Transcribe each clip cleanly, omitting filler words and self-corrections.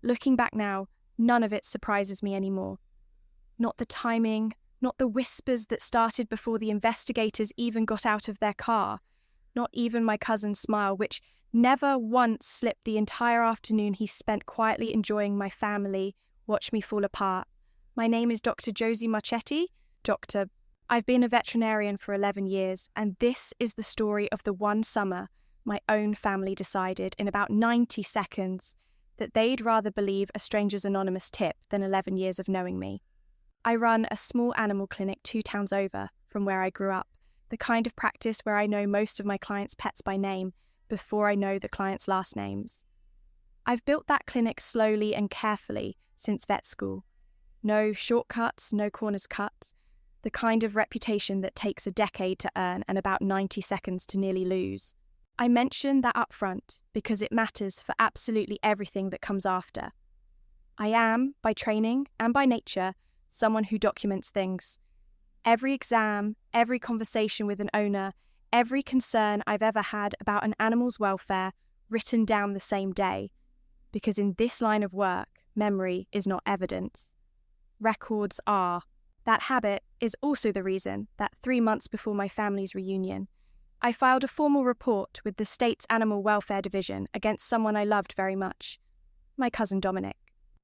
Looking back now, none of it surprises me anymore. Not the timing, not the whispers that started before the investigators even got out of their car, not even my cousin's smile, which never once slipped the entire afternoon he spent quietly enjoying my family watch me fall apart. My name is Dr. Josie Marchetti. I've been a veterinarian for 11 years, and this is the story of the one summer my own family decided in about 90 seconds that they'd rather believe a stranger's anonymous tip than 11 years of knowing me. I run a small animal clinic 2 towns over from where I grew up, the kind of practice where I know most of my clients' pets by name before I know the clients' last names. I've built that clinic slowly and carefully since vet school. No shortcuts, no corners cut. The kind of reputation that takes a decade to earn and about 90 seconds to nearly lose. I mention that up front because it matters for absolutely everything that comes after. I am, by training and by nature, someone who documents things. Every exam, every conversation with an owner, every concern I've ever had about an animal's welfare written down the same day. Because in this line of work, memory is not evidence. Records are. That habit is also the reason that 3 months before my family's reunion, I filed a formal report with the state's Animal Welfare Division against someone I loved very much, my cousin Dominic.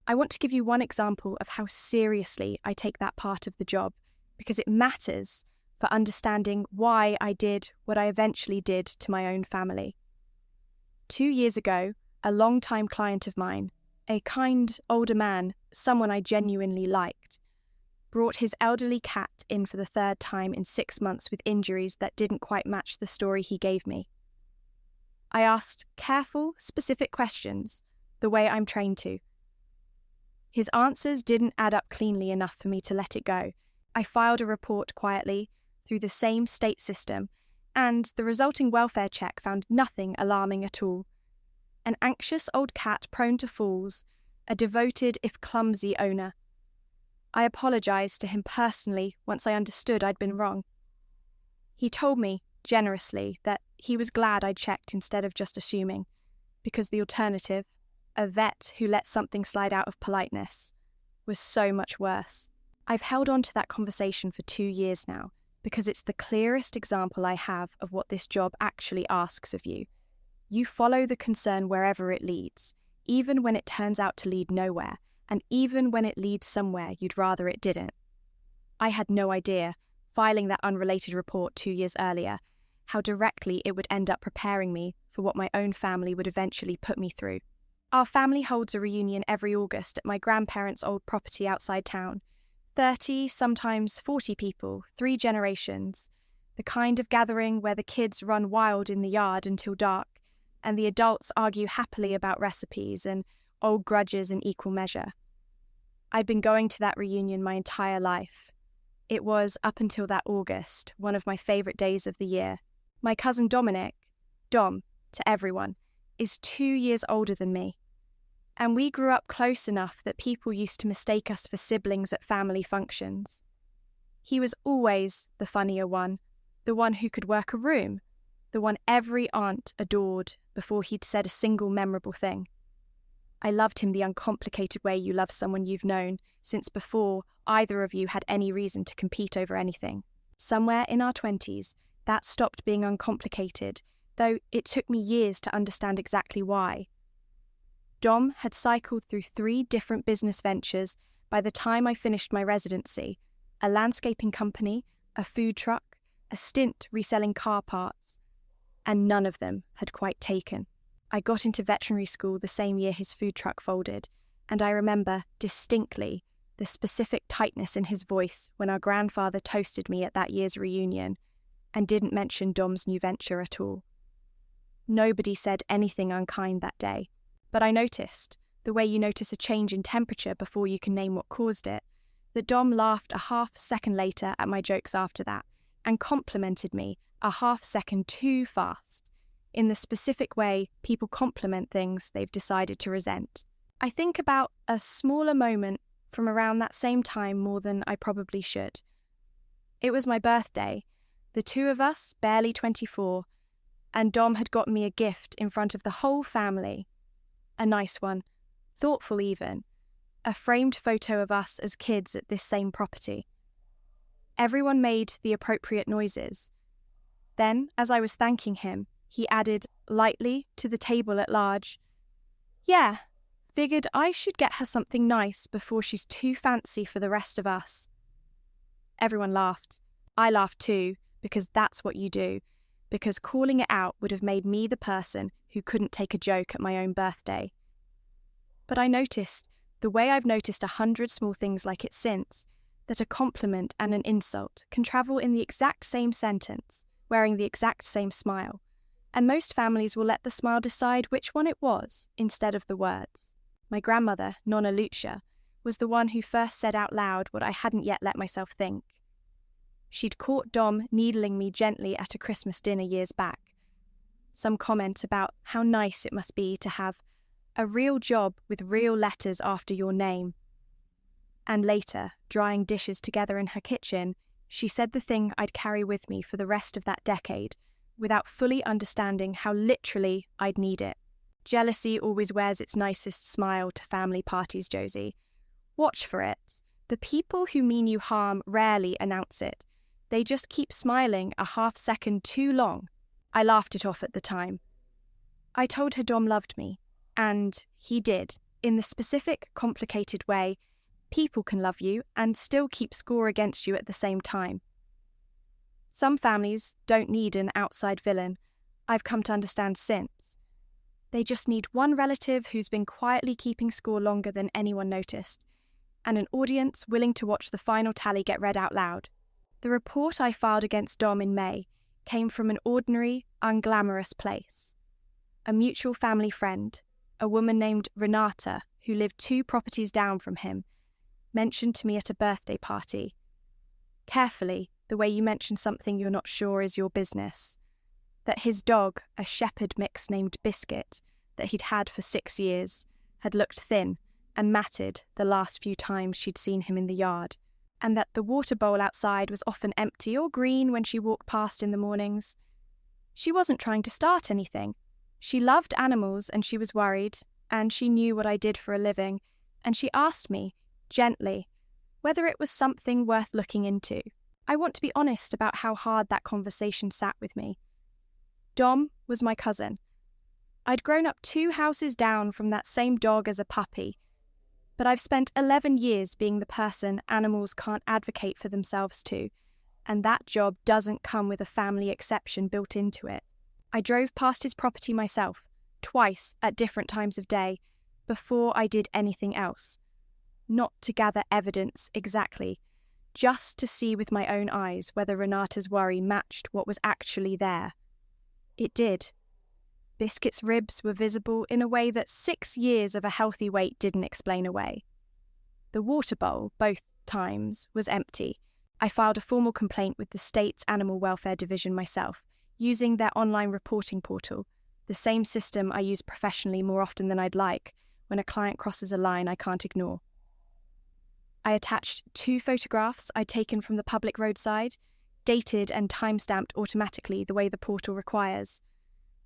I want to give you one example of how seriously I take that part of the job, because it matters for understanding why I did what I eventually did to my own family. 2 years ago, a long-time client of mine, a kind older man, someone I genuinely liked, brought his elderly cat in for the 3rd time in 6 months with injuries that didn't quite match the story he gave me. I asked careful, specific questions, the way I'm trained to. His answers didn't add up cleanly enough for me to let it go. I filed a report quietly through the same state system, and the resulting welfare check found nothing alarming at all. An anxious old cat prone to falls, a devoted if clumsy owner. I apologised to him personally once I understood I'd been wrong. He told me, generously, that he was glad I'd checked instead of just assuming, because the alternative, a vet who let something slide out of politeness, was so much worse. I've held on to that conversation for 2 years now, because it's the clearest example I have of what this job actually asks of you. You follow the concern wherever it leads, even when it turns out to lead nowhere, and even when it leads somewhere you'd rather it didn't. I had no idea, filing that unrelated report 2 years earlier, how directly it would end up preparing me for what my own family would eventually put me through. Our family holds a reunion every August at my grandparents' old property outside town. 30, sometimes 40 people, 3 generations. The kind of gathering where the kids run wild in the yard until dark, and the adults argue happily about recipes and old grudges in equal measure. I'd been going to that reunion my entire life. It was, up until that August, one of my favourite days of the year. My cousin Dominic, Dom, to everyone, is 2 years older than me. And we grew up close enough that people used to mistake us for siblings at family functions. He was always the funnier one, the one who could work a room, the one every aunt adored before he'd said a single memorable thing. I loved him the uncomplicated way you love someone you've known since before either of you had any reason to compete over anything. Somewhere in our 20s, that stopped being uncomplicated, though it took me years to understand exactly why. Dom had cycled through 3 different business ventures by the time I finished my residency: a landscaping company, a food truck, a stint reselling car parts, and none of them had quite taken. I got into veterinary school the same year his food truck folded, and I remember distinctly the specific tightness in his voice when our grandfather toasted me at that year's reunion and didn't mention Dom's new venture at all. Nobody said anything unkind that day, but I noticed, the way you notice a change in temperature before you can name what caused it, that Dom laughed a half-second later at my jokes after that and complimented me a half-second too fast, in the specific way people compliment things they've decided to resent. I think about a smaller moment from around that same time more than I probably should. It was my birthday, the 2 of us, barely 24, and Dom had gotten me a gift in front of the whole family. A nice one, thoughtful even, a framed photo of us as kids at this same property. Everyone made the appropriate noises. Then, as I was thanking him, he added lightly to the table at large, "Yeah, figured I should get her something nice before she's too fancy for the rest of us." Everyone laughed. I laughed too, because that's what you do, because calling it out would have made me the person who couldn't take a joke at my own birthday. But I noticed, the way I've noticed 100 small things like it since, that a compliment and an insult can travel in the exact same sentence, wearing the exact same smile, and most families will let the smile decide which one it was, instead of the words. My grandmother, Nonna Lucia, was the one who first said out loud what I hadn't yet let myself think. She'd caught Dom needling me gently at a Christmas dinner years back. Some comment about how nice it must be to have a real job with real letters after your name. And later, drying dishes together in her kitchen, she said the thing I'd carry with me for the rest of that decade, without fully understanding how literally I'd need it. Jealousy always wears its nicest smile to family parties, Josie. Watch for it. The people who mean you harm rarely announce it. They just keep smiling a half second too long. I laughed it off at the time. I told her Dom loved me, and he did, in the specific, complicated way people can love you and still keep score against you at the same time. Some families don't need an outside villain, I've come to understand since. They just need one relative who's been quietly keeping score longer than anyone noticed, and an audience willing to watch the final tally get read out loud. The report I filed against Dom in May came from an ordinary, unglamorous place. A mutual family friend, a woman named Renata, who lived 2 properties down from him, mentioned to me at a birthday party. Carefully, the way you mention something you're not sure is your business. That his dog, a shepherd mix named Biscuit, that he'd had for 6 years, had looked thin and matted the last few times she'd seen him in the yard, and that the water bowl outside was often empty or green when she walked past in the mornings. She wasn't trying to start anything. She loved animals and she was worried, and she knew what I did for a living, and she asked me, gently, whether it was something worth looking into. I want to be honest about how hard that conversation sat with me. Dom was my cousin. I'd grown up 2 houses down from that same dog as a puppy, but I've spent 11 years being the person animals can't advocate for themselves to, and that job doesn't come with a family exception built into it. I drove past his property myself, twice at different times of day, before I did anything else. Not to gather evidence exactly, just to see with my own eyes whether Renata's worry matched what was actually there. It did. Biscuit's ribs were visible in a way that 6 years of a healthy weight didn't explain away. The water bowl, both times, was empty. I filed a formal complaint with the state's Animal Welfare Division myself, using their online reporting portal, the same system I use professionally more often than I'd like when a client crosses a line I can't ignore. I attached 2 photographs I'd taken from the public roadside, dated and time-stamped automatically the way the portal requires.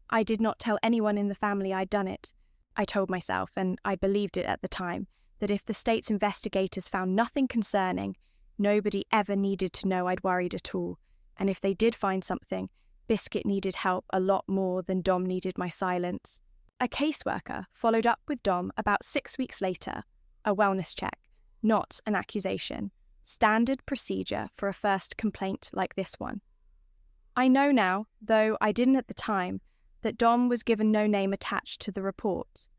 I did not tell anyone in the family I'd done it. I told myself, and I believed it at the time, that if the state's investigators found nothing concerning, nobody ever needed to know I'd worried at all, and if they did find something, Biscuit needed help a lot more than Dom needed my silence. A caseworker followed up with Dom about 6 weeks later, a wellness check, not an accusation. Standard procedure for a first complaint like this one. I know now, though I didn't at the time, that Dom was given no name attached to the report,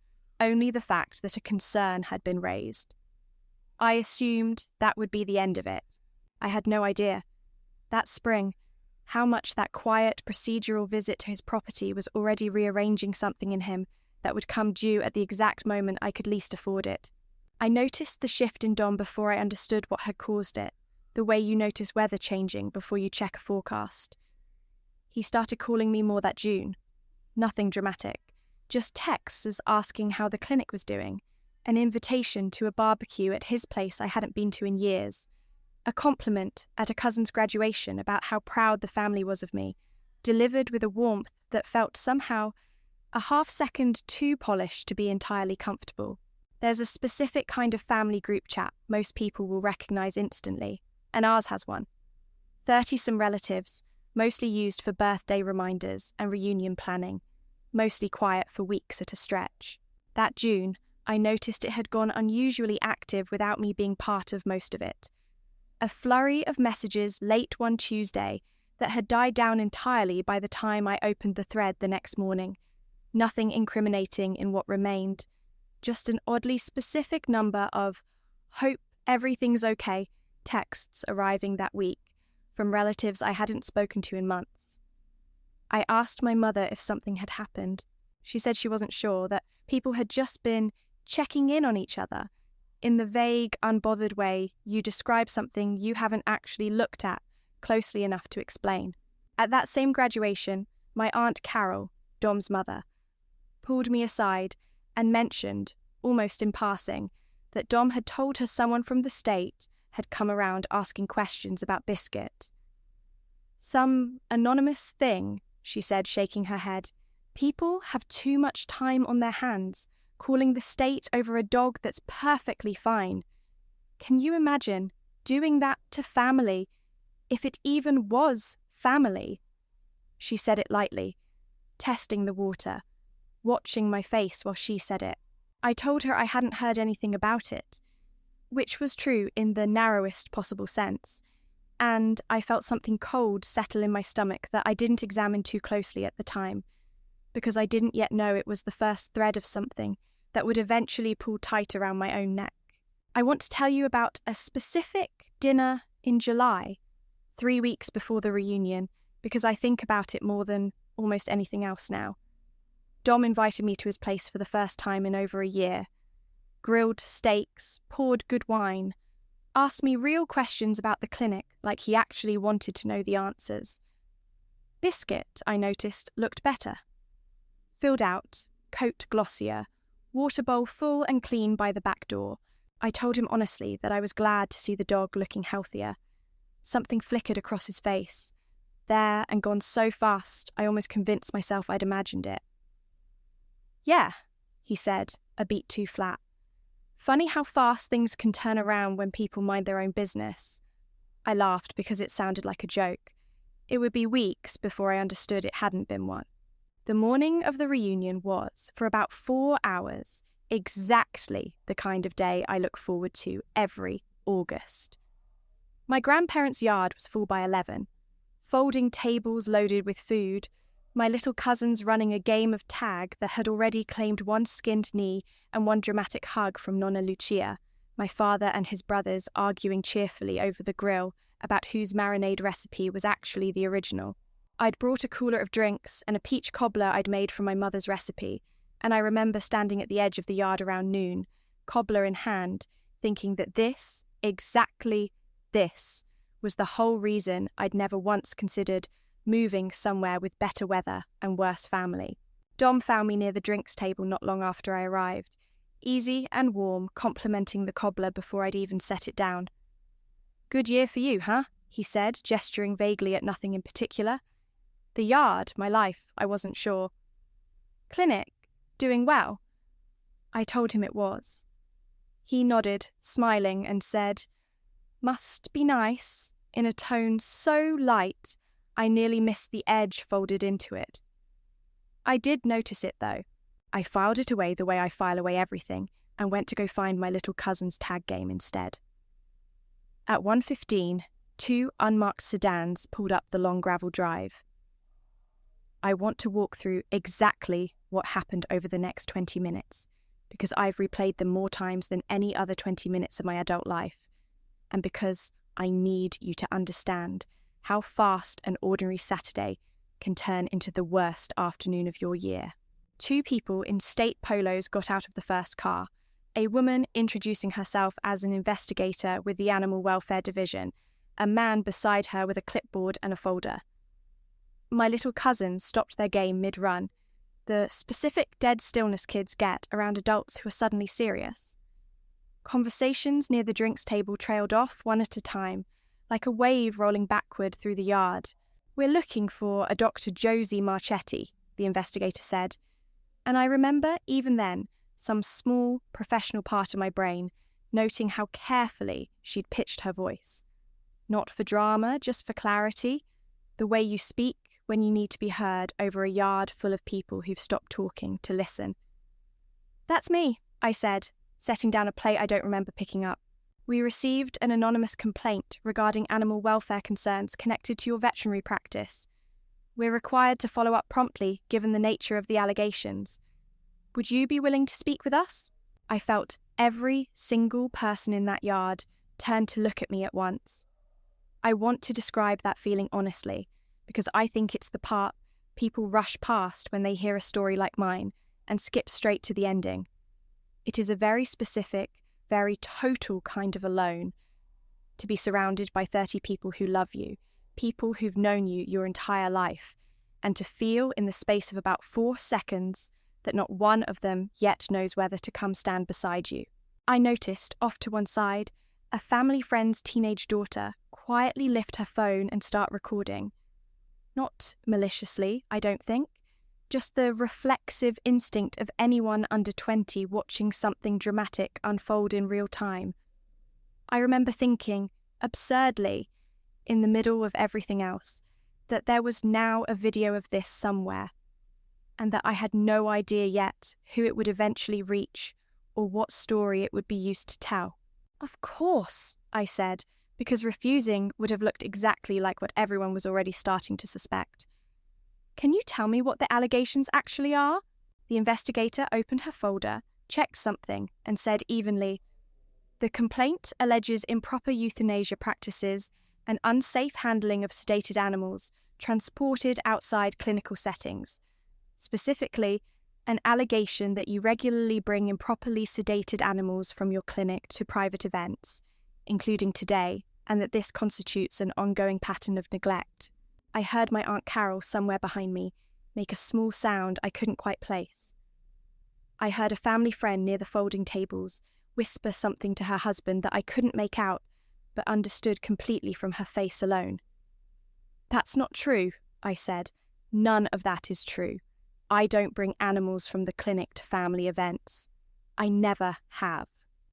only the fact that a concern had been raised. I assumed that would be the end of it. I had no idea. That spring, how much that quiet procedural visit to his property was already rearranging something in him that would come due at the exact moment I could least afford it. I noticed the shift in Dom before I understood what had caused it, the way you notice weather changing before you check a forecast. He started calling me more that June. Nothing dramatic, just texts asking how the clinic was doing, an invitation to a barbecue at his place I hadn't been to in years, a compliment at a cousin's graduation about how proud the family was of me, delivered with a warmth that felt somehow a half second too polished to be entirely comfortable. There's a specific kind of family group chat most people will recognize instantly, and ours has one. 30-some relatives, mostly used for birthday reminders and reunion planning, mostly quiet for weeks at a stretch. That June, I noticed it had gone unusually active without me being part of most of it. A flurry of messages late one Tuesday that had died down entirely by the time I opened the thread the next morning. Nothing incriminating in what remained. Just an oddly specific number of "hope everything's okay" texts arriving that week from relatives I hadn't spoken to in months. I asked my mother if something had happened. She said she wasn't sure, that people had just been checking in on each other in the vague, unbothered way you describe something you haven't actually looked at closely enough to explain. At that same graduation, my Aunt Carol, Dom's mother, pulled me aside and mentioned, almost in passing, that Dom had told her someone from the state had come around asking questions about Biscuit. "Some anonymous thing," she said, shaking her head. "People have too much time on their hands, calling the state over a dog that's perfectly fine. Can you imagine doing that to family, if it even was family?" She said it lightly, testing the water, watching my face while she said it. I told her I hadn't heard anything about it, which was true in the narrowest possible sense, and I felt something cold settle in my stomach that I didn't examine too closely at the time, because I didn't yet know it was the first thread of something that would eventually pull tight around my own neck. I want to tell you about a specific dinner in July, 3 weeks before the reunion, because I think about it more than almost anything else now. Dom invited me to his place for the first time in over a year. Grilled steaks, poured good wine, asked me real questions about the clinic like he actually wanted to know the answers. Biscuit, I noticed, looked better. Filled out, coat glossier, water bowl full and clean by the back door. I told him honestly that I was glad to see the dog looking healthier. Something flickered across his face, there and gone so fast I almost convinced myself I'd imagined it. "Yeah," he said, a beat too flat. "Funny how fast things can turn around when people mind their own business." I laughed because it sounded like a joke. It would be weeks before I understood it hadn't been one. The morning of the reunion was, for about 4 hours, exactly the kind of day I look forward to every August. My grandparents' yard was full by 11. Folding tables loaded with food, my little cousins running a game of tag that had already claimed one skinned knee and one dramatic hug from Nonna Lucia, my father and his brothers arguing cheerfully over the grill about whose marinade recipe was actually the original. I'd brought a cooler of drinks and a peach cobbler I'd made from my mother's recipe, and I remember standing at the edge of the yard around noon, cobbler in hand, thinking that this, exactly this, was the whole reason I'd never once considered moving somewhere with better weather and worse family. Dom found me near the drinks table not long after I arrived, easy and warm, complimenting the cobbler before I'd even set it down. "Good year for you, huh?" he said, gesturing vaguely at nothing in particular. "The yard, my life, I wasn't sure." "Clinic, doing well?" I told him it was. He nodded, smiling, and said, "Must be nice," in a tone so light I nearly missed the edge folded into it. I did notice it, though. I filed it away the way I file away everything and went to go find my little cousin's tag game instead. At 1:15, 2 unmarked sedans pulled up the long gravel drive. I want to walk through exactly what happened over the next 20 minutes, because I've replayed them more times than any other 20 minutes of my adult life, and because I need you to understand how fast an ordinary Saturday can turn into the worst afternoon of your year. 2 people in state polos got out of the first car, a woman introducing herself as an investigator with the Animal Welfare Division, a man beside her with a clipboard and a folder. My little cousins stopped their game mid-run, the specific dead stillness kids get around adults who are suddenly serious. Conversations near the drinks table trailed off one at a time, like a wave rolling backward through the yard. "We're looking for a Dr. Josie Marchetti," the investigator said, and I remember, even then, some small, professional part of my brain, noting how carefully she'd pitched her voice. Not for drama, just for clarity, the way you speak when you need to be heard over a yard full of people who've stopped talking to listen. "That's me," I said, setting down a plate I don't remember picking up. "We received an anonymous complaint regarding animal welfare concerns connected to your veterinary practice. We're required to follow up promptly given the nature of the allegations. Would you be willing to speak with us?" I felt every single person in that yard turn to look at me at once. I want to describe that feeling honestly, because I think it's the part people rush past when they hear a story like mine and skip straight to the ending. It is a very specific, very total kind of alone, to be surrounded by 30 people who love you, people who've known you your entire life, and to feel in the space of about 4 seconds that not one of them yet knows whether to come stand beside you. I noticed, off to one side, a family friend's teenage daughter quietly lift her phone and start recording. Not maliciously, I don't think, just the reflexive instinct of anyone under 20 watching something dramatic unfold in real time. I remember thinking, absurdly, in the middle of everything else, that there was now a video of this somewhere, and that I had no idea yet who it would eventually reach or what story it would be used to tell. "Of course," I said, because refusing would have looked exactly like what everyone was already starting to suspect. "Can you tell me what the allegations actually are?" The investigator opened her folder, checked something, and said evenly, "The complaint alleges improper euthanasia practices and unsafe handling of sedated animals transported outside clinical settings. Specifically, an allegation that you regularly bring improperly sedated animals from your clinic to private events, including today, and that this constitutes an ongoing pattern of neglect." I heard my Aunt Carol somewhere behind me make a small sound I couldn't quite place. I heard a family friend near the folding tables whisper something to her husband that I couldn't make out, but understood completely from her face alone. "That's not true," I said. "None of that is true. I don't bring animals from the clinic to family events. I never have."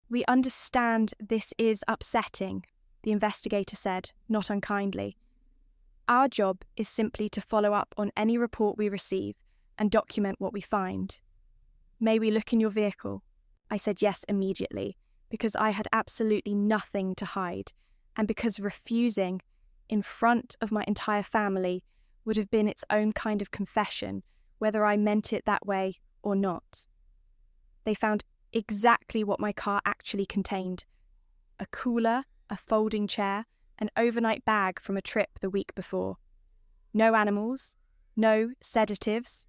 "We understand this is upsetting," the investigator said, not unkindly. "Our job is simply to follow up on any report we receive and document what we find. May we look in your vehicle?" I said yes immediately, because I had absolutely nothing to hide, and because refusing, in front of my entire family, would have been its own kind of confession, whether I meant it that way or not. They found exactly what my car actually contained: a cooler, a folding chair, an overnight bag from a trip the week before. No animals, no sedatives,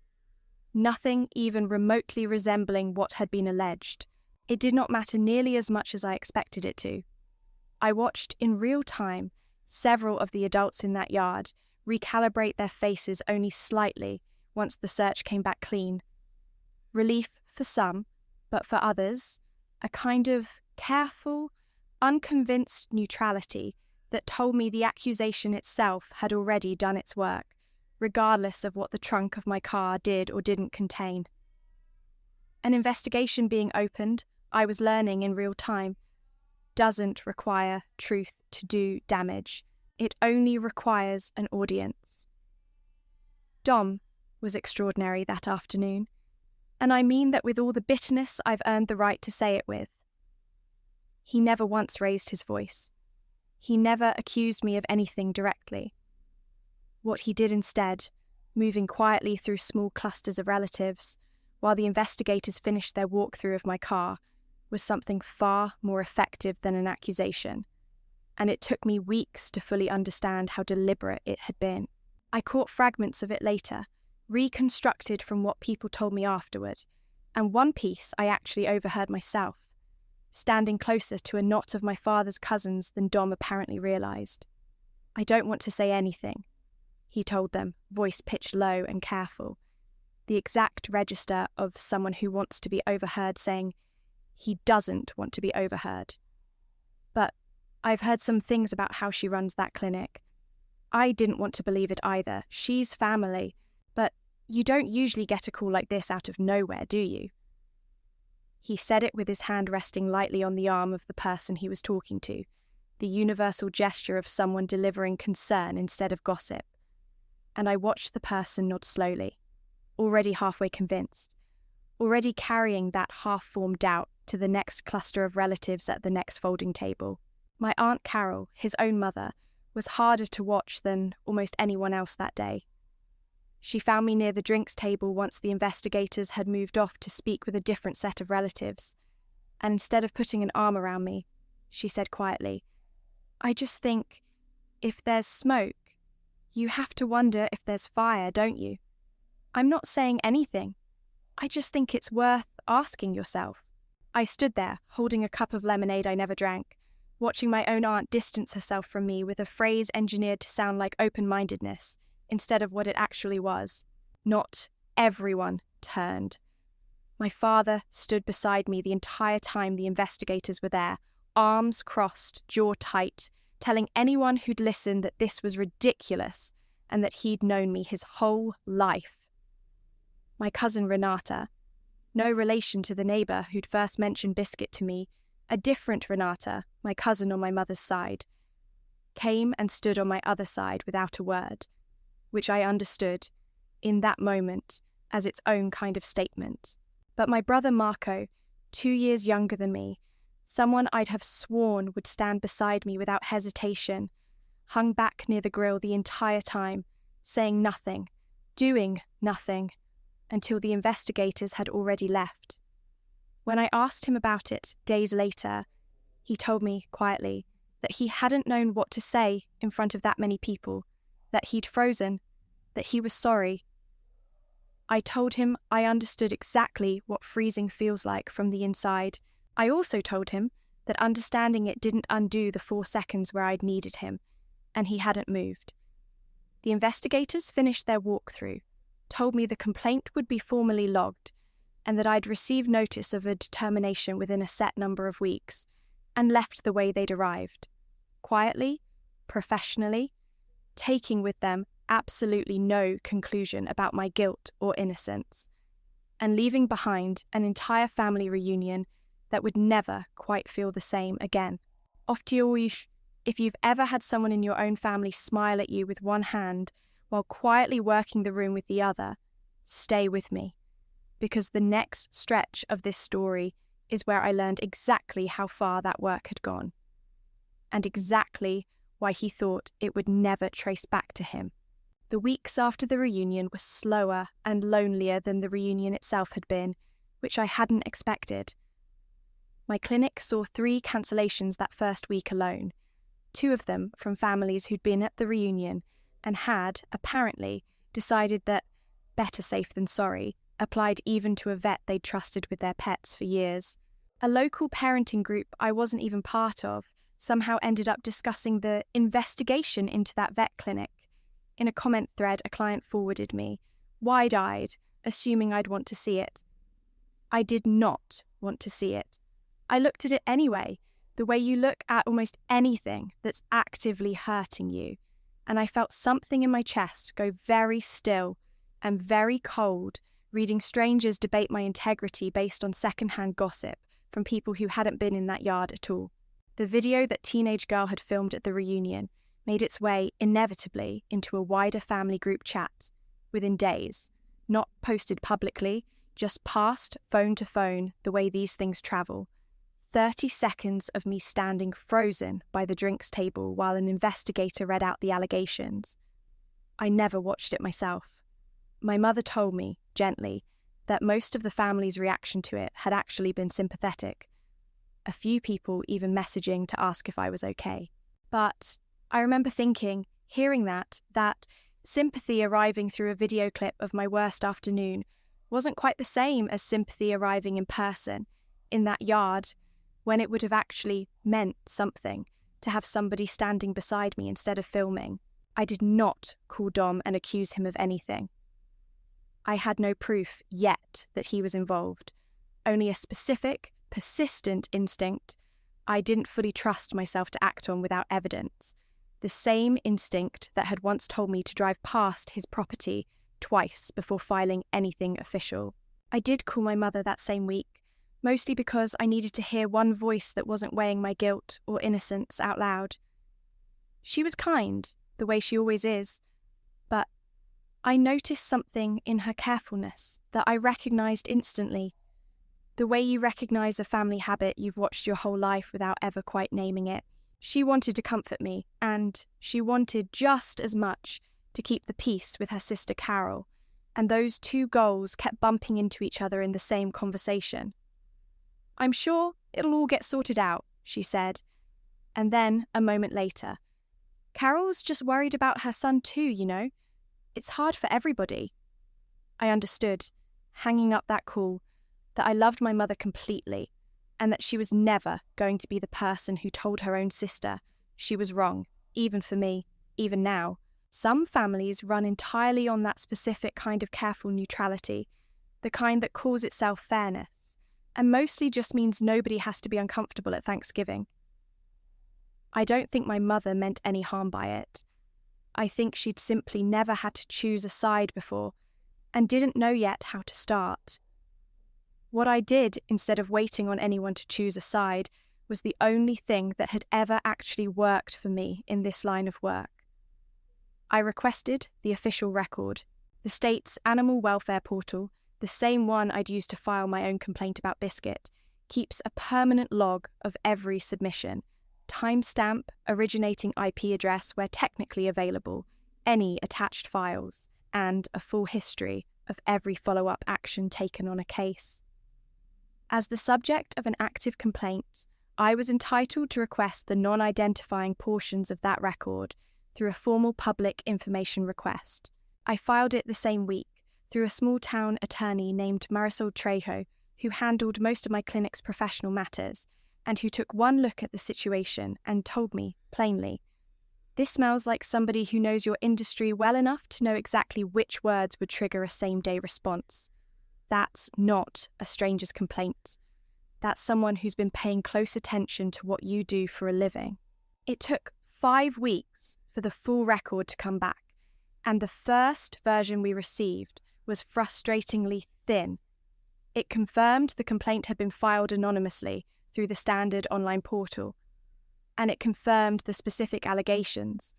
nothing even remotely resembling what had been alleged. It did not matter nearly as much as I expected it to. I watched in real time several of the adults in that yard recalibrate their faces only slightly once the search came back clean. Relief for some, but for others, a kind of careful, unconvinced neutrality that told me the accusation itself had already done its work, regardless of what the trunk of my car did or didn't contain. An investigation being opened, I was learning in real time, doesn't require truth to do damage. It only requires an audience. Dom was extraordinary that afternoon, and I mean that with all the bitterness I've earned the right to say it with. He never once raised his voice. He never accused me of anything directly. What he did instead, moving quietly through small clusters of relatives, while the investigators finished their walkthrough of my car, was something far more effective than an accusation, and it took me weeks to fully understand how deliberate it had been. I caught fragments of it later, reconstructed from what people told me afterward, and one piece I actually overheard myself, standing closer to a knot of my father's cousins than Dom apparently realised. "I don't want to say anything," he told them, voice pitched low and careful, the exact register of someone who wants to be overheard saying he doesn't want to be overheard. "But I've heard some things about how she runs that clinic. I didn't want to believe it either. She's family. But you don't usually get a call like this out of nowhere, do you?" He said it with his hand resting lightly on the arm of the person he was talking to, the universal gesture of someone delivering concern instead of gossip. And I watched the person nod slowly, already halfway convinced, already carrying that half-formed doubt to the next cluster of relatives at the next folding table. My Aunt Carol, his own mother, was harder to watch than almost anyone else that day. She found me near the drinks table once the investigators had moved off to speak with a different set of relatives, and instead of putting an arm around me, she said quietly, "I just think, if there's smoke, you have to wonder if there's fire, don't you? I'm not saying anything. I just think it's worth asking yourself." I stood there, holding a cup of lemonade I never drank, watching my own aunt distance herself from me with a phrase engineered to sound like open-mindedness, instead of what it actually was. Not everyone turned. My father stood beside me the entire time the investigators were there, arms crossed, jaw tight, telling anyone who'd listen that this was ridiculous and that he'd known me his whole life. My cousin Renata, no relation to the neighbour who'd first mentioned Biscuit to me, a different Renata, my cousin on my mother's side, came and stood on my other side without a word, which I understood, in that moment, as its own kind of statement. But my brother Marco, 2 years younger than me, someone I'd have sworn would stand beside me without hesitation, hung back near the grill the entire time, saying nothing, doing nothing, until the investigators had already left. When I asked him about it days later, he told me quietly that he hadn't known what to say in front of that many people, that he'd frozen, that he was sorry. I told him I understood exactly what freezing feels like from the inside. I also told him that understanding it didn't undo the 4 seconds where I'd needed him, and he hadn't moved. The investigators finished their walkthrough, told me the complaint would be formally logged, and that I'd receive notice of a determination within a set number of weeks, and left the way they'd arrived, quietly, professionally, taking with them absolutely no conclusion about my guilt or innocence, and leaving behind an entire family reunion that would never quite feel the same again. Oftiorwish, if you've ever had someone in your own family smile at you with one hand while quietly working the room with the other, stay with me, because the next stretch of this story is where I learned exactly how far that work had gone, and exactly why he thought it would never trace back to him. The weeks after the reunion were slower and lonelier than the reunion itself had been, which I hadn't expected. My clinic saw 3 cancellations that first week alone, 2 of them from families who'd been at the reunion and had, apparently, decided that better safe than sorry applied even to a vet they'd trusted with their pets for years. A local parenting group I wasn't even part of somehow ended up discussing the investigation into that vet clinic. In a comment thread a client forwarded me, wide-eyed, assuming I'd want to see it. I did not want to see it. I looked at it anyway, the way you look at almost anything that's actively hurting you, and I felt something in my chest go very still and very cold, reading strangers debate my integrity based on second-hand gossip from people who hadn't been in that yard at all. The video that teenage girl had filmed at the reunion made its way, inevitably, into a wider family group chat within days, not posted publicly, just passed phone to phone the way these things travel. 30 seconds of me standing frozen by the drinks table while an investigator read out the allegations. I never watched it myself. My mother told me, gently, that most of the family's reaction to it had actually been sympathetic. A few people even messaging to ask if I was okay. But I remember thinking, hearing that sympathy arriving through a video clip of my worst afternoon wasn't quite the same as sympathy arriving in person, in that yard, when it would have actually meant something to have somebody standing beside me instead of filming. I did not call Dom and accuse him of anything. I had no proof yet that he was involved, only a specific, persistent instinct I didn't fully trust myself to act on without evidence, the same instinct that had once told me to drive past his property twice before filing anything official. I did call my mother that same week, mostly because I needed to hear one voice that wasn't weighing my guilt or innocence out loud. She was kind, the way she always is, but I noticed something in her carefulness that I recognized instantly. The way you recognize a family habit you've watched your whole life without ever quite naming it. She wanted to comfort me, and she wanted just as much to keep the peace with her sister Carol, and those two goals kept bumping into each other in the same conversation. "I'm sure it'll all get sorted out," she said, and then, a moment later, "Carol's just worried about her son too, you know. It's hard for everybody." I understood, hanging up that call, that I loved my mother completely, and that she was never going to be the person who told her own sister she was wrong, even for me, even now. Some families run entirely on that specific kind of careful neutrality, the kind that calls itself fairness, and mostly just means nobody has to be uncomfortable at Thanksgiving. I don't think my mother meant any harm by it. I think she'd simply never had to choose a side before, and didn't know yet how to start. What I did, instead of waiting on anyone to choose a side, was the only thing that had ever actually worked for me in this line of work. I requested the official record, the state's animal welfare portal, the same one I'd used to file my own complaint about Biscuit, keeps a permanent log of every submission, timestamp, originating IP address where technically available, any attached files, and a full history of every follow-up action taken on a case. As the subject of an active complaint, I was entitled to request the non-identifying portions of that record through a formal public information request. I filed it the same week through a small-town attorney named Marisol Trejo, who handled most of my clinic's professional matters, and who took one look at the situation and told me, plainly, "This smells like somebody who knows your industry well enough to know exactly which words would trigger a same-day response. That's not a stranger's complaint. That's someone who's been paying close attention to what you do for a living." It took 5 weeks for the full record to come back, and the first version we received was frustratingly thin. It confirmed the complaint had been filed anonymously through the standard online portal, and it confirmed the specific allegations,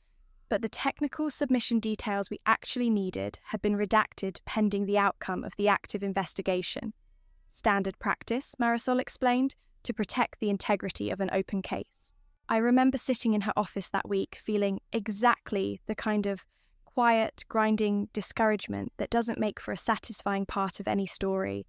but the technical submission details we actually needed had been redacted pending the outcome of the active investigation. Standard practice, Marisol explained, to protect the integrity of an open case. I remember sitting in her office that week feeling exactly the kind of quiet, grinding discouragement that doesn't make for a satisfying part of any story.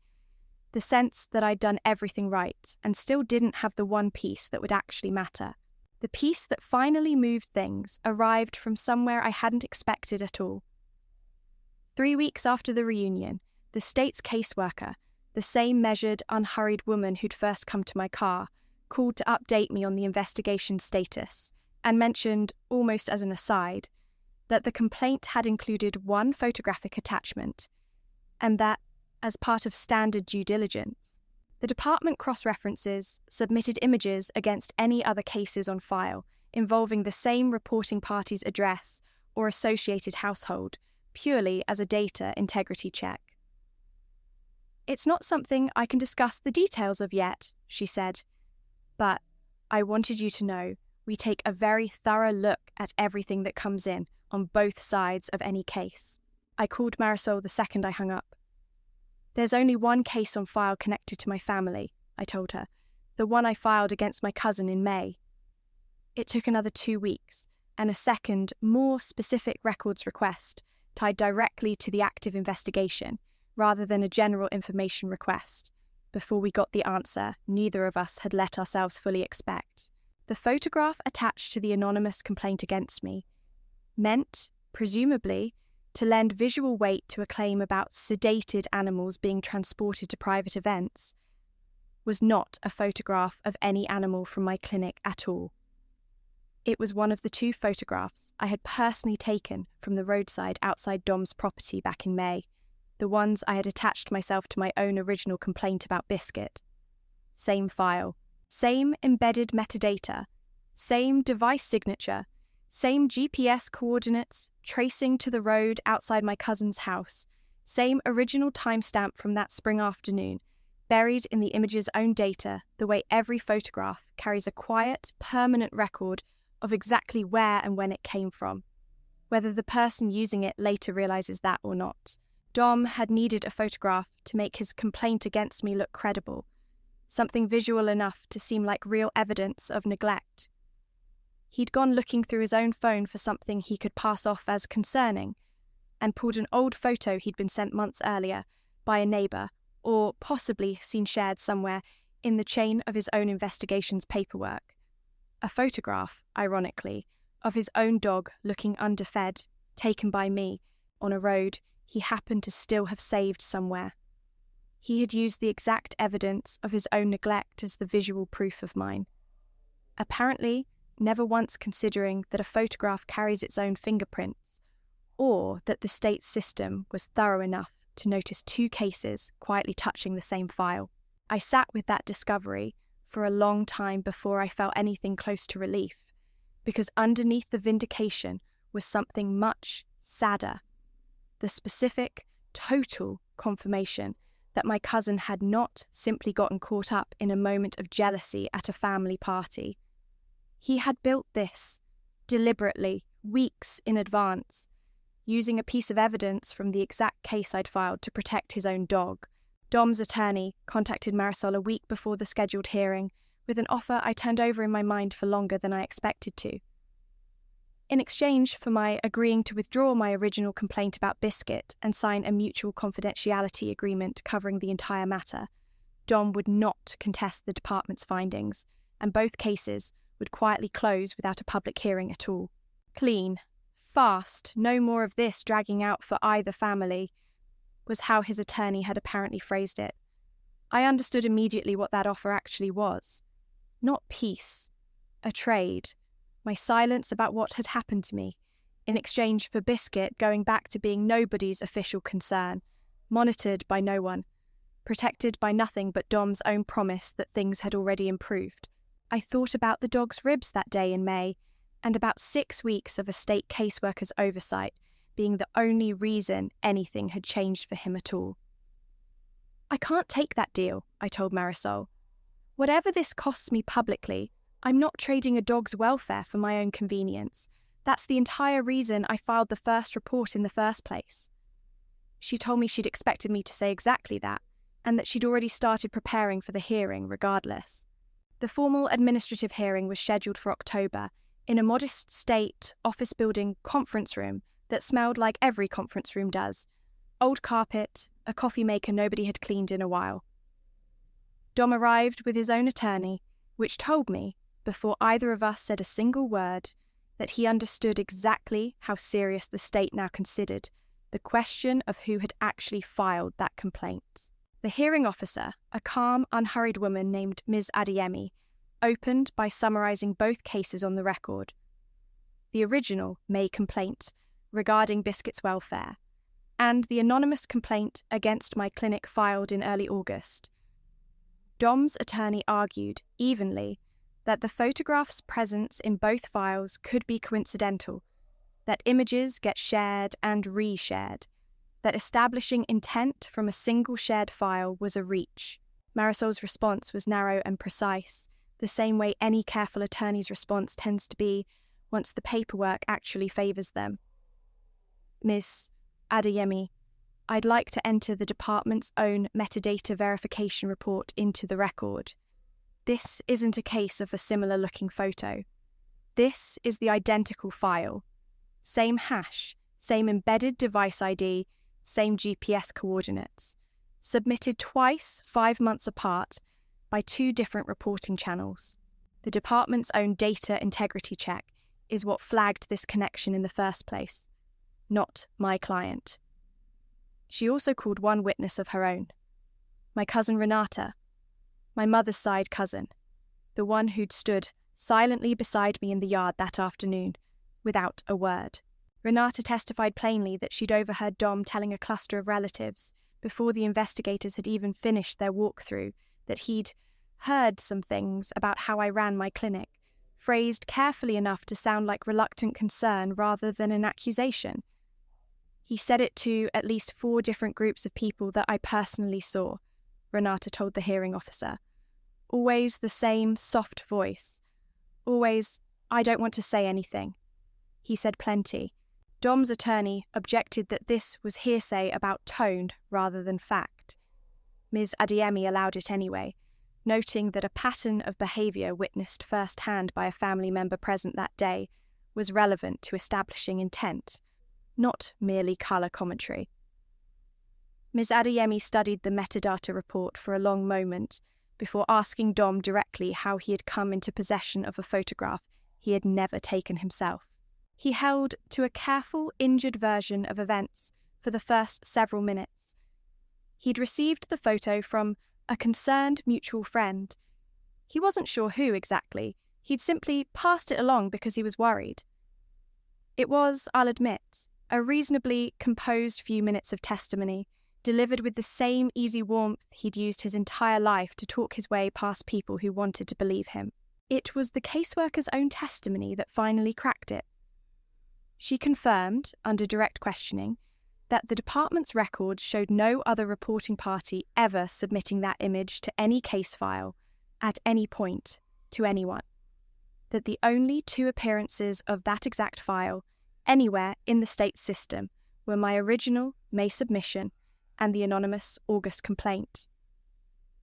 The sense that I'd done everything right and still didn't have the one piece that would actually matter. The piece that finally moved things arrived from somewhere I hadn't expected at all. 3 weeks after the reunion, the state's caseworker, the same measured, unhurried woman who'd first come to my car, called to update me on the investigation status, and mentioned, almost as an aside, that the complaint had included one photographic attachment, and that, as part of standard due diligence, the department cross-references submitted images against any other cases on file involving the same reporting party's address or associated household, purely as a data integrity check. "It's not something I can discuss the details of yet," she said, "but I wanted you to know we take a very thorough look at everything that comes in on both sides of any case." I called Marisol the second I hung up. "There's only one case on file connected to my family," I told her, "the one I filed against my cousin in May." It took another 2 weeks, and a second, more specific records request tied directly to the active investigation, rather than a general information request, before we got the answer neither of us had let ourselves fully expect. The photograph attached to the anonymous complaint against me meant, presumably, to lend visual weight to a claim about sedated animals being transported to private events, was not a photograph of any animal from my clinic at all. It was one of the 2 photographs I had personally taken from the roadside outside Dom's property back in May, the ones I had attached myself to my own original complaint about Biscuit. Same file, same embedded metadata, same device signature, same GPS coordinates, tracing to the road outside my cousin's house, same original timestamp from that spring afternoon, buried in the image's own data, the way every photograph carries a quiet, permanent record of exactly where and when it came from, whether the person using it later realizes that or not. Dom had needed a photograph to make his complaint against me look credible, something visual enough to seem like real evidence of neglect. He'd gone looking through his own phone for something he could pass off as concerning, and pulled an old photo he'd been sent months earlier by a neighbour, or possibly seen shared somewhere in the chain of his own investigation's paperwork. A photograph, ironically, of his own dog looking underfed, taken by me, on a road he happened to still have saved somewhere. He had used the exact evidence of his own neglect as the visual proof of mine, apparently never once considering that a photograph carries its own fingerprints, or that the state's system was thorough enough to notice two cases quietly touching the same file. I sat with that discovery for a long time before I felt anything close to relief, because underneath the vindication was something much sadder: the specific, total confirmation that my cousin had not simply gotten caught up in a moment of jealousy at a family party. He had built this, deliberately, weeks in advance, using a piece of evidence from the exact case I'd filed to protect his own dog. Dom's attorney contacted Marisol a week before the scheduled hearing with an offer I turned over in my mind for longer than I expected to. In exchange for my agreeing to withdraw my original complaint about Biscuit and sign a mutual confidentiality agreement covering the entire matter, Dom would not contest the department's findings, and both cases would quietly close without a public hearing at all. Clean, fast, no more of this dragging out for either family, was how his attorney had apparently phrased it. I understood immediately what that offer actually was. Not peace, a trade. My silence about what had happened to me, in exchange for Biscuit going back to being nobody's official concern, monitored by no one, protected by nothing but Dom's own promise that things had already improved. I thought about the dog's ribs that day in May, and about 6 weeks of a state caseworker's oversight being the only reason anything had changed for him at all. I can't take that deal, I told Marisol. Whatever this costs me publicly, I'm not trading a dog's welfare for my own convenience. That's the entire reason I filed the first report in the first place. She told me she'd expected me to say exactly that, and that she'd already started preparing for the hearing regardless. The formal administrative hearing was scheduled for October, in a modest state office building conference room that smelled like every conference room does: old carpet, a coffee maker nobody had cleaned in a while. Dom arrived with his own attorney, which told me, before either of us said a single word, that he understood exactly how serious the state now considered the question of who had actually filed that complaint. The hearing officer, a calm, unhurried woman named Ms. Adeyemi, opened by summarising both cases on the record. The original May complaint regarding Biscuit's welfare, and the anonymous complaint against my clinic filed in early August. Dom's attorney argued, evenly, that the photograph's presence in both files could be coincidental, that images get shared and re-shared, that establishing intent from a single shared file was a reach. Marisol's response was narrow and precise, the same way any careful attorney's response tends to be once the paperwork actually favours them. Miss Adeyemi, I'd like to enter the department's own metadata verification report into the record. This isn't a case of a similar-looking photo. This is the identical file. Same hash, same embedded device ID, same GPS coordinates. Submitted twice, 5 months apart, by 2 different reporting channels. The department's own data integrity check is what flagged this connection in the first place, not my client. She also called one witness of her own, my cousin Renata, my mother's side cousin, the one who'd stood silently beside me in the yard that afternoon, without a word. Renata testified plainly that she'd overheard Dom telling a cluster of relatives, before the investigators had even finished their walkthrough, that he'd heard some things about how I ran my clinic, phrased carefully enough to sound like reluctant concern rather than an accusation. He said it to at least 4 different groups of people that I personally saw, Renata told the hearing officer. Always the same soft voice. Always, I don't want to say anything. He said plenty. Dom's attorney objected that this was hearsay about tone rather than fact. Ms. Adiemi allowed it anyway, noting that a pattern of behaviour witnessed firsthand by a family member present that day was relevant to establishing intent, not merely colour commentary. Ms. Adiemi studied the metadata report for a long moment before asking Dom directly how he had come into possession of a photograph he had never taken himself. He held to a careful, injured version of events for the first several minutes. He'd received the photo from a concerned mutual friend. He wasn't sure who exactly. He'd simply passed it along because he was worried. It was, I'll admit, a reasonably composed few minutes of testimony, delivered with the same easy warmth he'd used his entire life to talk his way past people who wanted to believe him. It was the caseworker's own testimony that finally cracked it. She confirmed, under direct questioning, that the department's records showed no other reporting party ever submitting that image to any case file, at any point, to anyone. That the only 2 appearances of that exact file, anywhere in the state system, were my original May submission and the anonymous August complaint.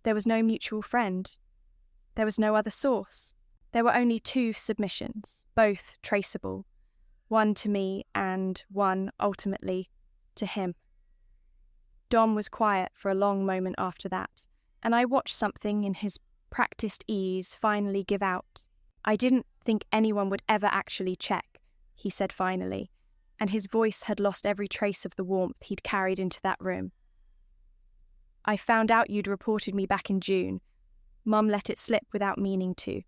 There was no mutual friend. There was no other source. There were only 2 submissions, both traceable, one to me and one, ultimately, to him. Dom was quiet for a long moment after that, and I watched something in his practiced ease finally give out. I didn't think anyone would ever actually check, he said finally, and his voice had lost every trace of the warmth he'd carried into that room. I found out you'd reported me back in June. Mum let it slip without meaning to,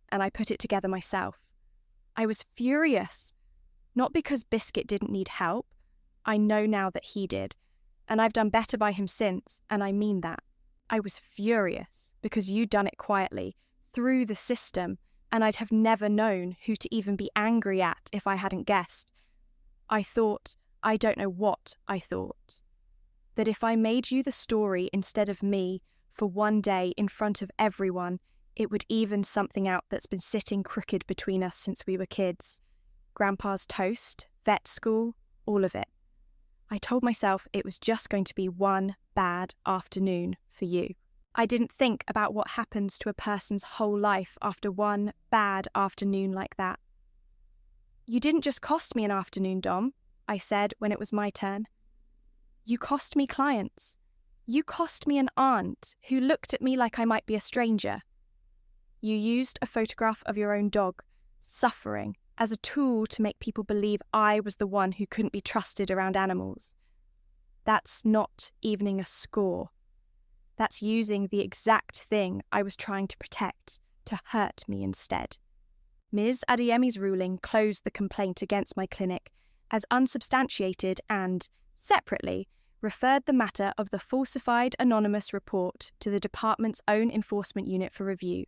and I put it together myself. I was furious. Not because Biscuit didn't need help. I know now that he did, and I've done better by him since, and I mean that. I was furious because you'd done it quietly, through the system, and I'd have never known who to even be angry at if I hadn't guessed. I thought, I don't know what I thought, that if I made you the story instead of me for one day in front of everyone, it would even something out that's been sitting crooked between us since we were kids. Grandpa's toast, vet school, all of it. I told myself it was just going to be one bad afternoon for you. I didn't think about what happens to a person's whole life after one bad afternoon like that. You didn't just cost me an afternoon, Dom, I said when it was my turn. You cost me clients. You cost me an aunt who looked at me like I might be a stranger. You used a photograph of your own dog, suffering, as a tool to make people believe I was the one who couldn't be trusted around animals. That's not evening a score. That's using the exact thing I was trying to protect to hurt me instead. Ms. Adiemi's ruling closed the complaint against my clinic as unsubstantiated and, separately, referred the matter of the falsified anonymous report to the department's own enforcement unit for review,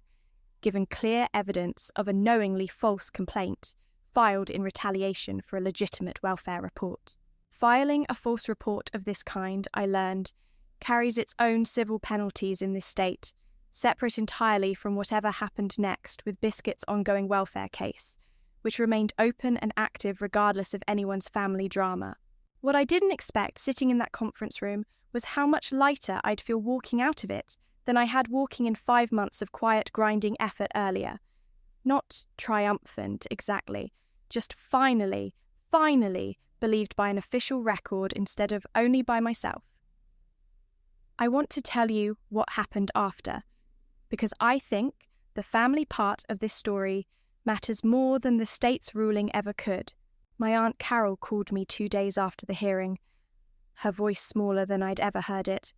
given clear evidence of a knowingly false complaint filed in retaliation for a legitimate welfare report. Filing a false report of this kind, I learned, carries its own civil penalties in this state, separate entirely from whatever happened next with Biscuit's ongoing welfare case, which remained open and active regardless of anyone's family drama. What I didn't expect sitting in that conference room was how much lighter I'd feel walking out of it than I had walking in 5 months of quiet, grinding effort earlier. Not triumphant, exactly, just finally believed by an official record instead of only by myself. I want to tell you what happened after, because I think the family part of this story matters more than the state's ruling ever could. My Aunt Carol called me 2 days after the hearing, her voice smaller than I'd ever heard it.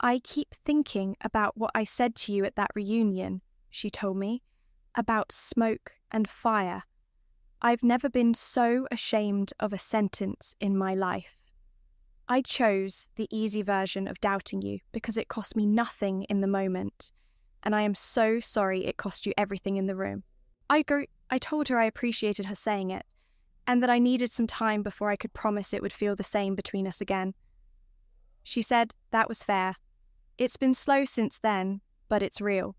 I keep thinking about what I said to you at that reunion, she told me, about smoke and fire. I've never been so ashamed of a sentence in my life. I chose the easy version of doubting you because it cost me nothing in the moment, and I am so sorry it cost you everything in the room. I told her I appreciated her saying it, and that I needed some time before I could promise it would feel the same between us again. She said that was fair, It's been slow since then, but it's real,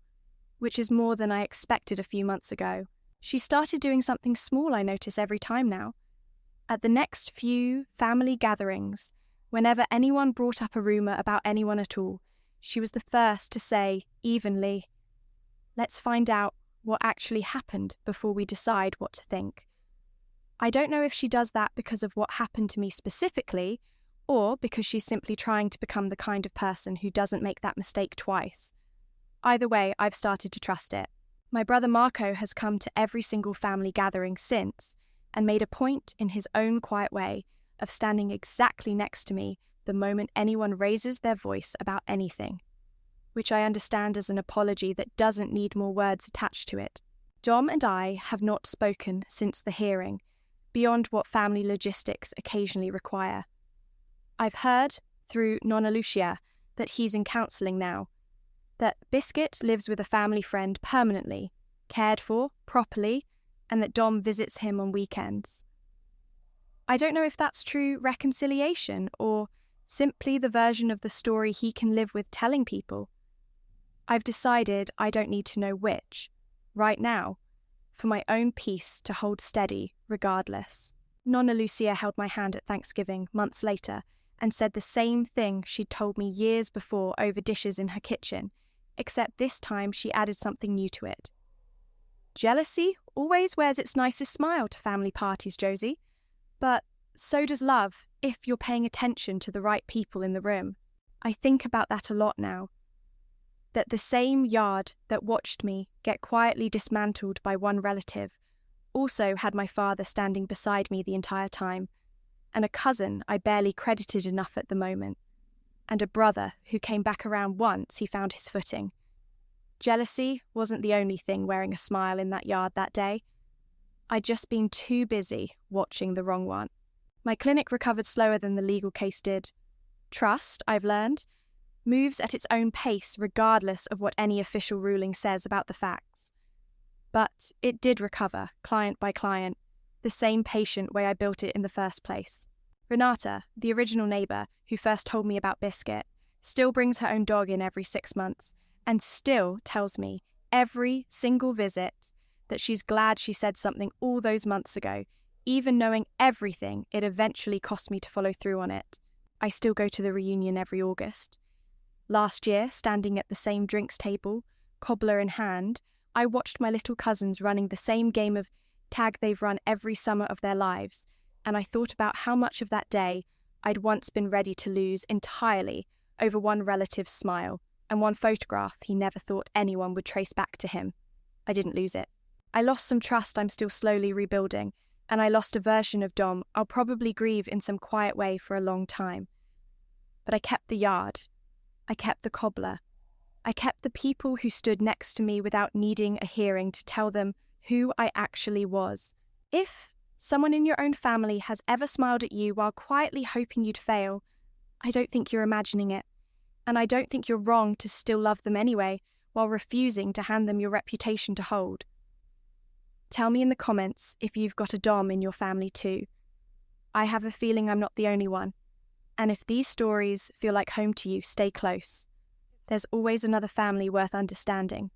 which is more than I expected a few months ago. She started doing something small I notice every time now. At the next few family gatherings, whenever anyone brought up a rumour about anyone at all, she was the first to say, evenly, "Let's find out what actually happened before we decide what to think." I don't know if she does that because of what happened to me specifically, or because she's simply trying to become the kind of person who doesn't make that mistake twice. Either way, I've started to trust it. My brother Marco has come to every single family gathering since, and made a point in his own quiet way of standing exactly next to me the moment anyone raises their voice about anything, which I understand as an apology that doesn't need more words attached to it. Dom and I have not spoken since the hearing, beyond what family logistics occasionally require. I've heard, through Nonna Lucia, that he's in counselling now, that Biscuit lives with a family friend permanently, cared for, properly, and that Dom visits him on weekends. I don't know if that's true reconciliation or simply the version of the story he can live with telling people. I've decided I don't need to know which, right now, for my own peace to hold steady regardless. Nonna Lucia held my hand at Thanksgiving months later and said the same thing she'd told me years before over dishes in her kitchen, except this time she added something new to it. "Jealousy always wears its nicest smile to family parties, Josie, but so does love if you're paying attention to the right people in the room." I think about that a lot now. That the same yard that watched me get quietly dismantled by one relative also had my father standing beside me the entire time, and a cousin I barely credited enough at the moment, and a brother who came back around once he found his footing. Jealousy wasn't the only thing wearing a smile in that yard that day. I'd just been too busy watching the wrong one. My clinic recovered slower than the legal case did. Trust, I've learned, moves at its own pace regardless of what any official ruling says about the facts. But it did recover, client by client, the same patient way I built it in the first place. Renata, the original neighbour who first told me about Biscuit, still brings her own dog in every 6 months and still tells me every single visit that she's glad she said something all those months ago, even knowing everything it eventually cost me to follow through on it. I still go to the reunion every August. Last year, standing at the same drinks table, cobbler in hand, I watched my little cousins running the same game of tag they've run every summer of their lives, and I thought about how much of that day I'd once been ready to lose entirely over one relative's smile and one photograph he never thought anyone would trace back to him. I didn't lose it. I lost some trust I'm still slowly rebuilding, and I lost a version of Dom I'll probably grieve in some quiet way for a long time. But I kept the yard. I kept the cobbler. I kept the people who stood next to me without needing a hearing to tell them who I actually was. If someone in your own family has ever smiled at you while quietly hoping you'd fail, I don't think you're imagining it. And I don't think you're wrong to still love them anyway, while refusing to hand them your reputation to hold. Tell me in the comments if you've got a Dom in your family too. I have a feeling I'm not the only one. And if these stories feel like home to you, stay close. There's always another family worth understanding.